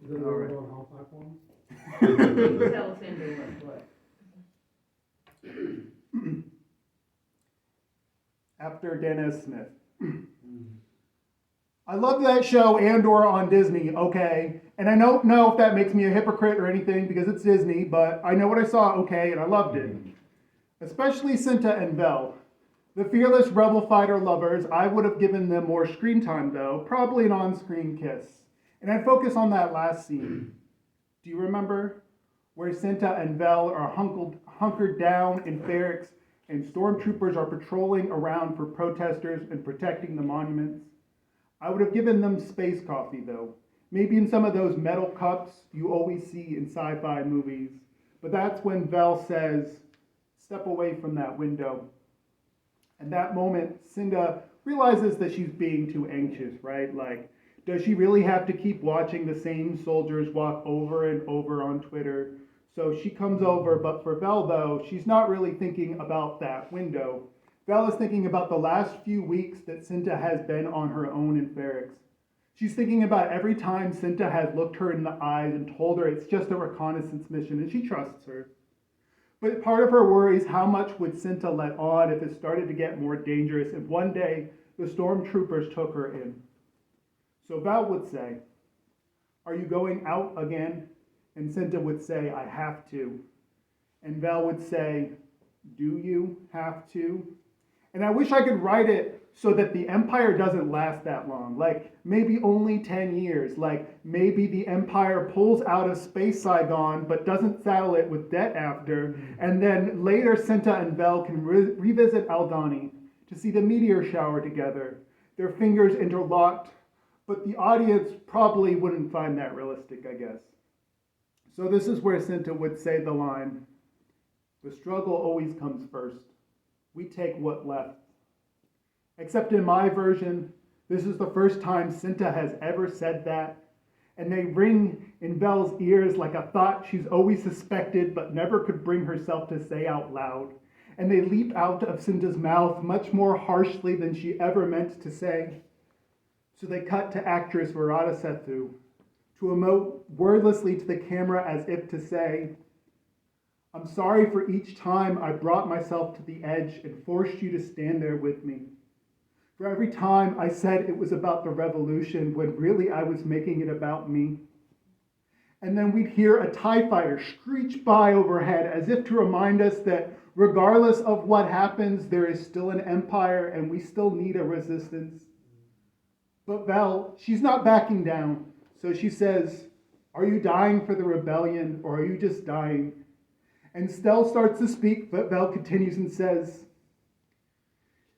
Is it available on all platforms? You tell Cindy what. After Dennis Smith. I love that show, Andor, on Disney, okay? And I don't know if that makes me a hypocrite or anything because it's Disney, but I know what I saw, okay, and I loved it. Especially Cinta and Vel. The fearless rebel fighter lovers, I would have given them more screen time though, probably an on-screen kiss. And I'd focus on that last scene. Do you remember? Where Cinta and Vel are hunkered down in barracks and stormtroopers are patrolling around for protesters and protecting the monuments. I would have given them space coffee though. Maybe in some of those metal cups you always see in sci-fi movies. But that's when Vel says, step away from that window. And that moment, Cinta realizes that she's being too anxious, right? Like, does she really have to keep watching the same soldiers walk over and over on Twitter? So she comes over, but for Vel though, she's not really thinking about that window. Vel is thinking about the last few weeks that Cinta has been on her own in barracks. She's thinking about every time Cinta has looked her in the eyes and told her it's just a reconnaissance mission, and she trusts her. But part of her worry is how much would Cinta let on if it started to get more dangerous if one day the stormtroopers took her in. So Val would say, are you going out again? And Cinta would say, I have to. And Val would say, do you have to? And I wish I could write it so that the Empire doesn't last that long. Like maybe only 10 years. Like maybe the Empire pulls out of Space Saigon but doesn't saddle it with debt after. And then later Cinta and Vel can revisit Aldhani to see the meteor shower together. Their fingers interlocked. But the audience probably wouldn't find that realistic, I guess. So this is where Cinta would say the line, the struggle always comes first. We take what left. Except in my version, this is the first time Cinta has ever said that, and they ring in Vel's ears like a thought she's always suspected but never could bring herself to say out loud. And they leap out of Cinta's mouth much more harshly than she ever meant to say. So they cut to actress Varada Sethu to emote wordlessly to the camera as if to say, I'm sorry for each time I brought myself to the edge and forced you to stand there with me. For every time I said it was about the revolution when really I was making it about me. And then we'd hear a TIE fighter screech by overhead as if to remind us that regardless of what happens, there is still an empire and we still need a resistance. But Vel, she's not backing down. So she says, are you dying for the rebellion or are you just dying? And Stell starts to speak, but Vel continues and says,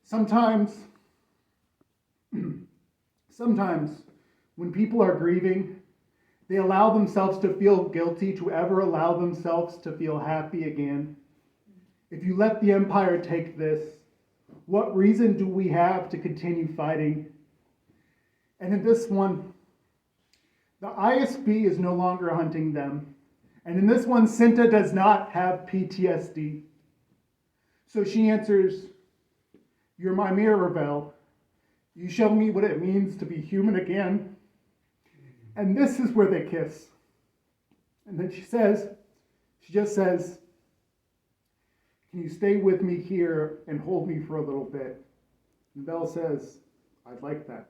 sometimes when people are grieving, they allow themselves to feel guilty to ever allow themselves to feel happy again. If you let the Empire take this, what reason do we have to continue fighting? And in this one, the ISB is no longer hunting them. And in this one, Cinta does not have PTSD. So she answers, you're my mirror, Vel. You show me what it means to be human again. And this is where they kiss. And then she just says, can you stay with me here and hold me for a little bit? And Vel says, I'd like that.